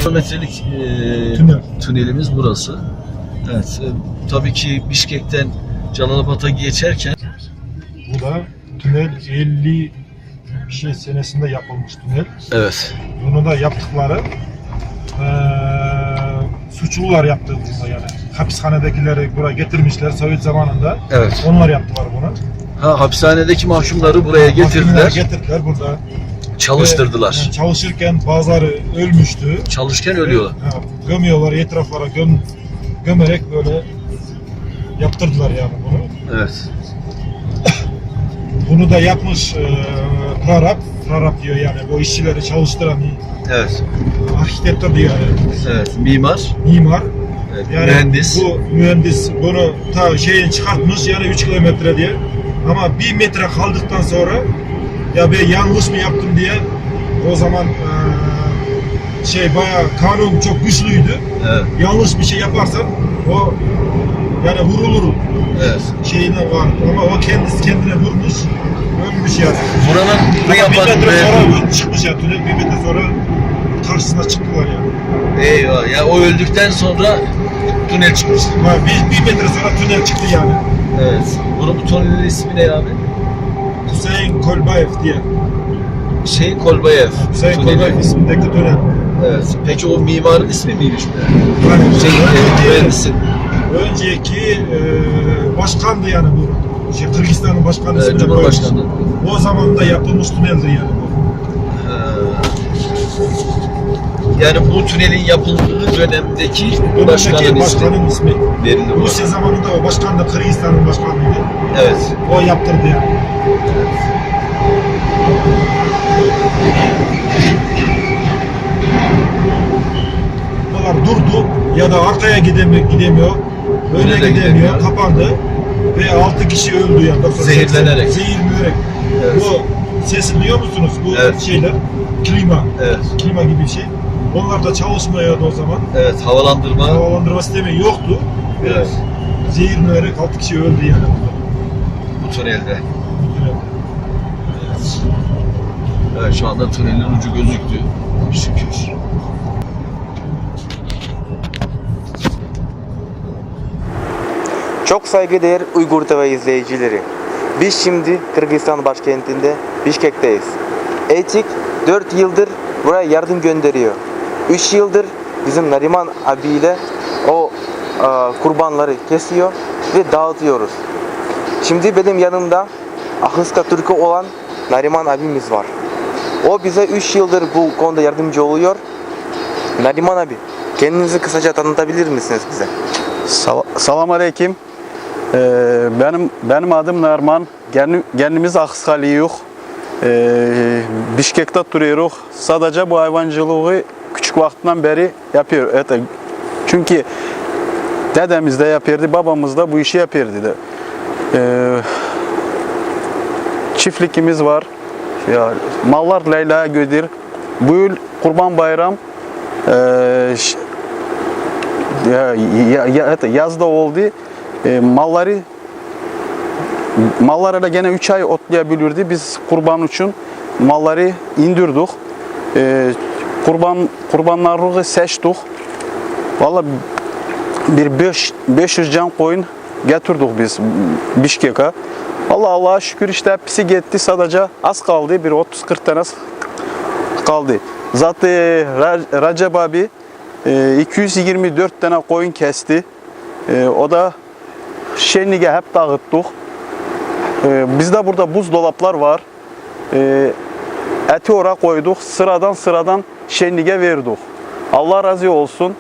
kilometrelik tünelimiz burası. Evet, tabii ki Bişkek'ten Calalabad'a geçerken bu da tünel 50 senesinde yapılmış tünel. evet. Bunu da yaptıkları suçlular yaptı burada yani. Hapishanedekileri buraya getirmişler Sovyet zamanında. Evet. Onlar yaptılar bunu. Ha, hapishanedeki mahkumları buraya getirdiler. Getirdiler burada. Çalıştırdılar. Ve, çalışırken bazıları ölmüştü. Çalışırken ölüyorlar. Gömüyorlar, etraflara gömerek böyle yaptırdılar yani bunu. Evet. Bunu da yapmış prarab diyor yani bu işçileri çalıştıran Evet. arhitektör diyor yani. Evet. Mimar. Evet. Yani mühendis. Bu mühendis bunu ta çıkartmış yani 3 kilometre diye. Ama 1 metre kaldıktan sonra ya ben yanlış mı yaptım diye o zaman bayağı kanun çok güçlüydü. Evet. Yanlış bir şey yaparsan o yani vurulur. Evet. Şeyine var ama o kendine vurmuş, ölmüş yani. Buranın bu yapan bir metre sonra çıkmış ya tünel, 1 metre sonra karşısına çıktılar yani. Eyvah ya, o öldükten sonra tünel çıkmış. Bir metre sonra tünel çıktı yani. Evet. Bu tünelin ismi ne abi? Hüseyin Kolbayev diye. Hüseyin Kolbayev. Hüseyin Kolbayev ismindeki tünel. Evet. Peki o mimarın ismi miymiş? Yani mühendisin. Önceki başkandı yani bu. Kırgızistan'ın başkanı ismini koymuş. Cumhurbaşkanı. O zaman da yapılmış tüneldir yani bu. Yani bu tünelin yapıldığı dönemdeki başkanın ismi verildi. Rusya zamanında o başkan da Kırgızistan'ın başkanıydı. Evet. O yaptırdı yani. Bunlar durdu ya da arkaya gidemiyor. Öne gidemiyor. Kapandı. Ve 6 kişi öldü yani. Zehirlenerek. Zehirlenerek. Evet. Bu sesi duyuyor musunuz? Bu şeyler. Klima. Evet. Klima gibi bir şey. Onlar da çalışmıyordu o zaman. Evet. Havalandırma sistemi yoktu. Evet. Zehirlenerek 6 kişi öldü yani. Bu tünelde. Evet. Evet, şu anda tünelin ucu gözüktü. Şükür. Çok saygıdeğer Uygur TV izleyicileri. Biz şimdi Kırgızistan başkentinde Bişkek'teyiz. Etik 4 yıldır buraya yardım gönderiyor. 3 yıldır bizim Nariman abiyle o kurbanları kesiyor ve dağıtıyoruz. Şimdi benim yanımda Ahıska Türk'ü olan Nariman abimiz var. O bize 3 yıldır bu konuda yardımcı oluyor. Nariman abi, kendinizi kısaca tanıtabilir misiniz bize? Selamünaleyküm. Benim adım Narman. Kendimiz Ahıskalıyıq. Bişkek'te duruyoruz. Sadece bu hayvancılığı küçük vaktinden beri yapıyor. Evet, çünkü dedemiz de yapıyordu, babamız da bu işi yapıyordu. Çiftlikimiz var. Ya, mallar Leyla'ya götür. Bu yıl Kurban Bayram yazda oldu. Mallara da gene 3 ay otlayabilirdi. Biz kurban için malları indirdik. Kurbanları seçtik. Vallahi bir 500 can koyun getirdik biz Bişkek'e. Allah'a şükür işte hepsi gitti. Sadece az kaldı. Bir 30-40 tane kaldı. Zaten Recep abi 224 tane koyun kesti. O da şenlige hep dağıttık. Bizde burada buzdolaplar var. Eti oraya koyduk. Sıradan şenlige verdik. Allah razı olsun.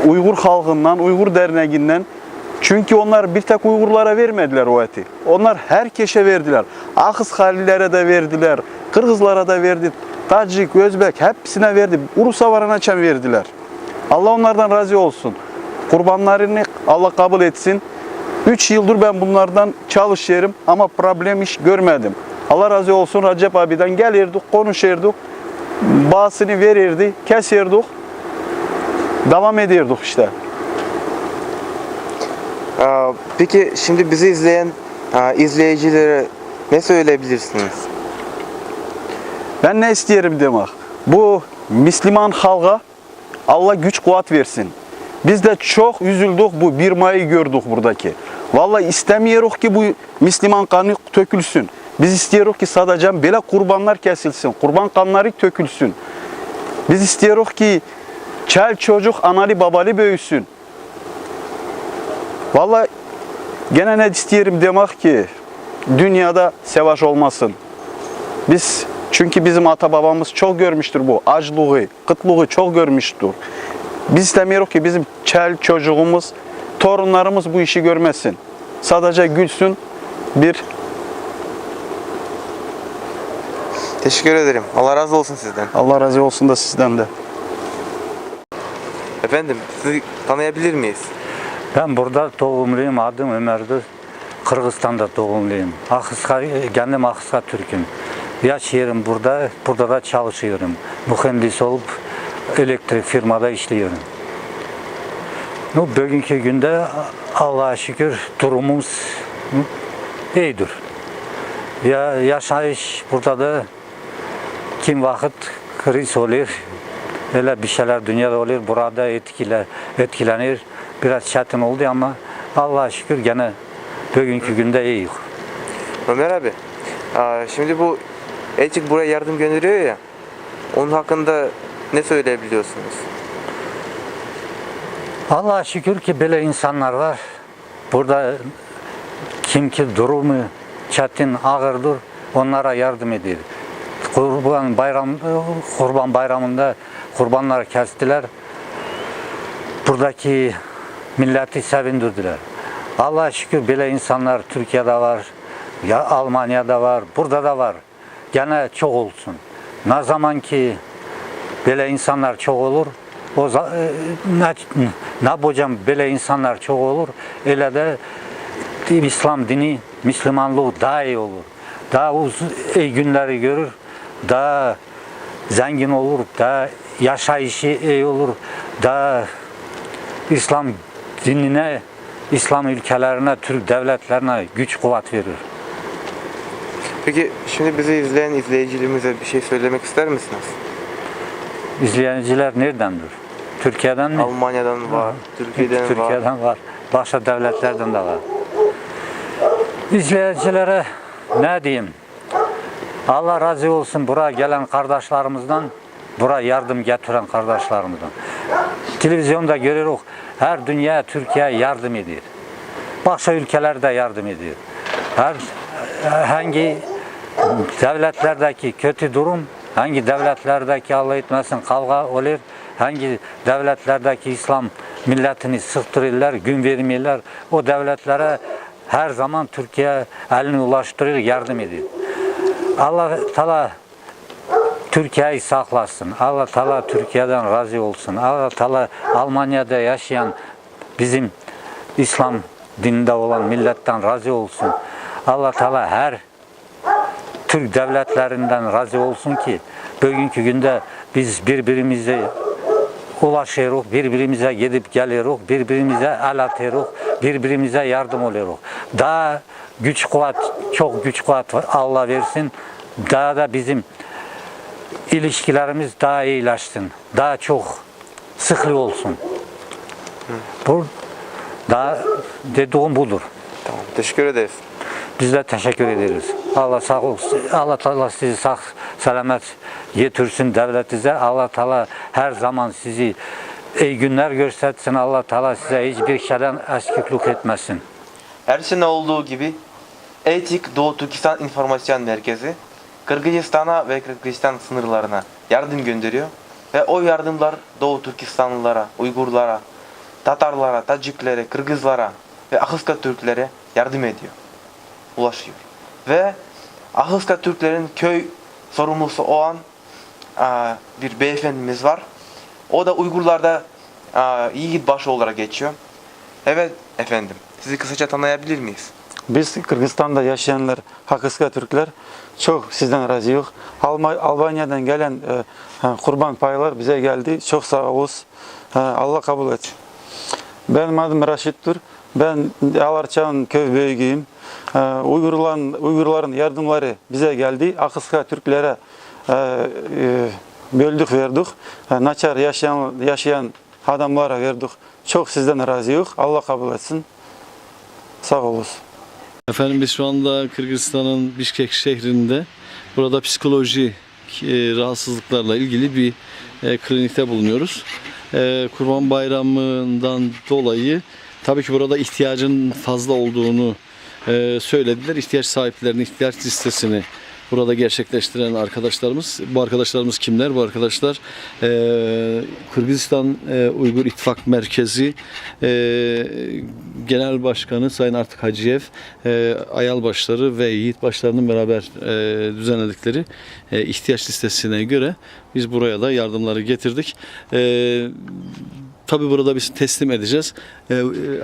Uygur halkından, Uygur derneğinden. Çünkü onlar bir tek Uygurlara vermediler o eti. Onlar herkese verdiler. Ahıskalilere de verdiler. Kırgızlara da verdi. Tacik, Özbek hepsine verdi. Urusa varanaçan verdiler. Allah onlardan razı olsun. Kurbanlarını Allah kabul etsin. 3 yıldır ben bunlardan çalışıyorum ama problem hiç görmedim. Allah razı olsun, Recep abiden gelirdik, konuşurduk. Bağısını verirdi, kesirdik. Devam edirdik işte. Peki şimdi bizi izleyen izleyicilere ne söyleyebilirsiniz? Ben ne isterim demek? Bu Müslüman halka Allah güç kuvvet versin. Biz de çok üzüldük, bu bir Mayı gördük buradaki. Vallahi istemiyoruz ki bu Müslüman kanı tökülsün. Biz istiyoruz ki sadece böyle kurbanlar kesilsin, kurban kanları tökülsün. Biz istiyoruz ki çel çocuk analı babalı büyüsün. Vallahi gene ne isterim demek ki dünyada savaş olmasın. Çünkü bizim ata babamız çok görmüştür bu acılığı, kıtlığı çok görmüştür. Biz istemiyoruz ki bizim çel çocuğumuz, torunlarımız bu işi görmesin. Sadece gülsün bir. Teşekkür ederim. Allah razı olsun sizden. Allah razı olsun da sizden de. Efendim, sizi tanıyabilir miyiz? Ben burada doğumluyum, adım Ömer'dir. Kırgızistan'da doğumluyum. Kendim Akıska Türk'üm. Yaşıyorum burada, burada da çalışıyorum. Mühendis olup elektrik firmada işliyorum. Bugünkü günde Allah'a şükür durumumuz iyidir. Yaşayış burada da kim vakit kriz olur, öyle bir şeyler dünyada olur, burada etkilenir. Biraz çetin oldu ama Allah'a şükür gene bugünkü günde iyiyiz. Ömer abi, şimdi bu elçik buraya yardım gönderiyor ya, onun hakkında ne söyleyebiliyorsunuz? Allah'a şükür ki böyle insanlar var. Burada kim ki durumu çetin, ağırdır, onlara yardım ediyor. Kurban bayramında kurbanları kestiler. Buradaki milleti sevindirdiler. Allah'a şükür böyle insanlar Türkiye'de var, ya Almanya'da var, burada da var. Gene çok olsun. Ne zaman ki böyle insanlar çok olur, ne yapacağım böyle insanlar çok olur, öyle de İslam dini, Müslümanlığı daha iyi olur. Daha iyi günleri görür, daha zengin olur, daha yaşayışı iyi olur, daha İslam dinine, İslam ülkelerine, Türk devletlerine güç kuvvet verir. Peki şimdi bizi izleyen izleyicilerimize bir şey söylemek ister misiniz? İzleyiciler neredendir? Türkiye'den mi? Almanya'dan var, Türkiye'den var, başka devletlerden de var. İzleyicilere ne diyeyim? Allah razı olsun buraya gelen kardeşlerimizden, buraya yardım getiren kardeşlerimizden. Televizyonda görüyoruz, her dünya Türkiye'ye yardım ediyor. Başka ülkeler de yardım ediyor. Hangi devletlerdeki kötü durum, hangi devletlerdeki Allah etmesin kavga olur, hangi devletlerdeki İslam milletini sıktırırlar, gün vermiyorlar, o devletlere her zaman Türkiye elini ulaştırır, yardım ediyor. Allah Teala Türkiye'yi saklasın. Allah Teala Türkiye'den razı olsun. Allah Teala Almanya'da yaşayan bizim İslam dininde olan milletten razı olsun. Allah Teala her Türk devletlerinden razı olsun ki bugünkü günde biz birbirimize ulaşıyoruz, birbirimize gidip geliyoruz, birbirimize el atıyoruz, birbirimize yardım oluyoruz. Daha güç kuvvet, çok güç kuvvet Allah versin. Daha da bizim ilişkilerimiz daha iyileşsin. Daha çok sıklı olsun. Bu daha dediğim budur. Tamam, teşekkür ederiz. Biz de teşekkür ederiz. Allah sağ olsun. Allah Teala sizi sağ selamet getirsin devletinize. Allah Teala her zaman sizi iyi günler göstersin. Allah Teala size hiçbir şeyden eskiklik etmesin. Her sene olduğu gibi ETİK Doğu Türkistan İnformasyon Merkezi Kırgızistan'a ve Kırgızistan sınırlarına yardım gönderiyor. Ve o yardımlar Doğu Türkistanlılara, Uygurlara, Tatarlara, Taciklere, Kırgızlara ve Akıska Türklere yardım ediyor. Ulaşıyor. Ve Akıska Türklerin köy sorumlusu olan bir beyefendimiz var. O da Uygurlarda Yiğitbaşı olarak geçiyor. Evet efendim, sizi kısaca tanıyabilir miyiz? Biz Kırgızistan'da yaşayanlar, Akıska Türkler çok sizden razıyız. Almanya'dan gelen kurban paylar bize geldi. Çok sağ olsun. Allah kabul etsin. Benim adım Raşit'tir. Ben Alarçan köy büyüğüyüm. Uygurların yardımları bize geldi. Akıska Türklere böldük verdik. Naçar yaşayan adamlara verdik. Çok sizden razıyıq. Allah kabul etsin. Sağ olasın. Efendim biz şu anda Kırgızistan'ın Bişkek şehrinde burada psikoloji rahatsızlıklarla ilgili bir klinikte bulunuyoruz. Kurban Bayramı'ndan dolayı tabii ki burada ihtiyacın fazla olduğunu söylediler. İhtiyaç sahiplerinin ihtiyaç listesini burada gerçekleştiren arkadaşlarımız. Bu arkadaşlarımız kimler? Bu arkadaşlar Kırgızistan Uygur İttifak Merkezi Genel Başkanı Sayın Artık Hacıyev, Ayalbaşları ve Yiğitbaşlarının beraber düzenledikleri ihtiyaç listesine göre biz buraya da yardımları getirdik. Tabii burada biz teslim edeceğiz.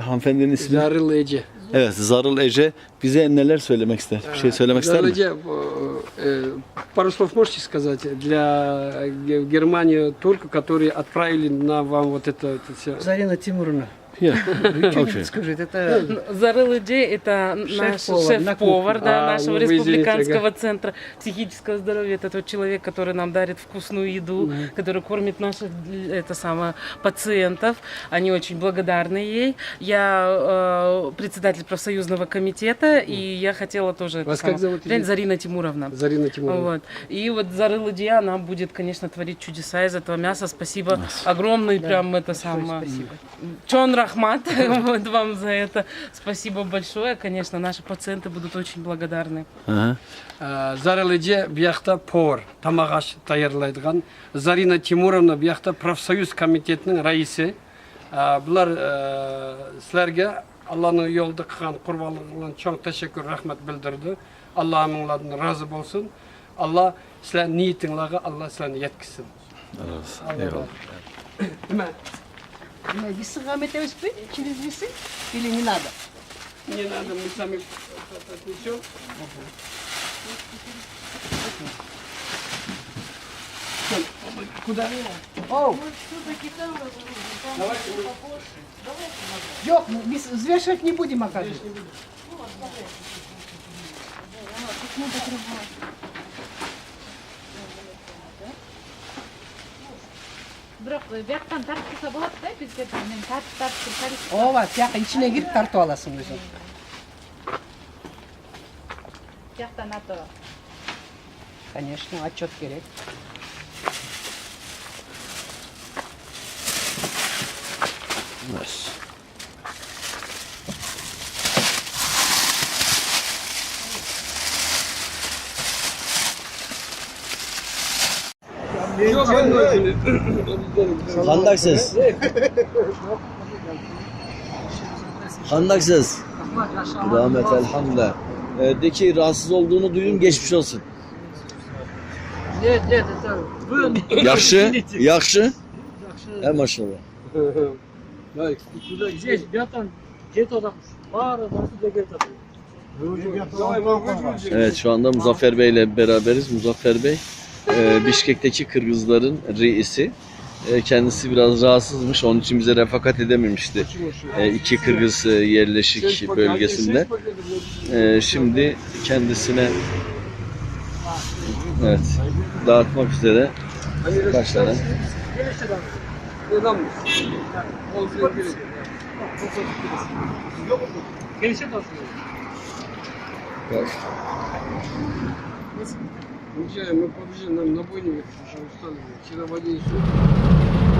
Hanımefendinin ismi? Zarıl Ece. Evet, Zarıl Ece bize neler söylemek ister? Bir şey söylemek ister Зарыл mi? Эже, пару слов можете сказать для Германии турка, которые отправили на вам вот это все? Зарина Тимуровна. Yeah. Okay. Скажите, это Зарыл Эдже – это наш Шеф-повар на шеф-повар кухне. да, А, нашего ну вы извините, республиканского центра психического здоровья. Это тот человек, который нам дарит вкусную еду, который кормит наших пациентов. Они очень благодарны ей. Я председатель профсоюзного комитета, и я хотела тоже… Вас как зовут? Зарина Тимуровна. Зарина Тимуровна. Вот. И вот Зарыл Эдже, она будет, конечно, творить чудеса из этого мяса. Спасибо огромное, прям это самое. Чон Рахмат, вот вам за это спасибо большое. Конечно, наши пациенты будут очень благодарны. Aha. Зарыл Эже бияқта повар, тамақ аш даярлайдыған. Зарина Тимуровна бияқта профсоюз комитетінің раисы. Бұлар сілерге Алланың yolda қылған құрбанлығынан чоң тәшеккүр рахмат білдірді. Алла амыңладың разы болсын. Алла сілер ниетіңларға Алла сілерні еткісін. весы вам это успеть через весы или не надо? Не надо, мы сами отнесем. Куда? О, Ёк, мы взвешивать не будем, оказывается. Бірақ бияқтан тартылса болады да бізге мен тартып Ова, тияққа içine girip тартып аласың өзің. бияқтан аты Конечно, отчет керек. Kandaksız. Kandaksız. Rahmet elhamdülillah. De ki rahatsız olduğunu duydum, geçmiş olsun. Yakşı, yakşı. He maşallah. Здесь, бияқтан жеті бар, Evet, şu anda Muzaffer Bey ile beraberiz. Muzaffer Bey, Bişkek'teki Kırgızların reisi. Kendisi biraz rahatsızmış, onun için bize refakat edememişti. İki Kırgız yerleşik bölgesinde. Şimdi kendisine evet, dağıtmak üzere kaç tane? Мы побежим, нам на бойне, что устали. Вчера в 11.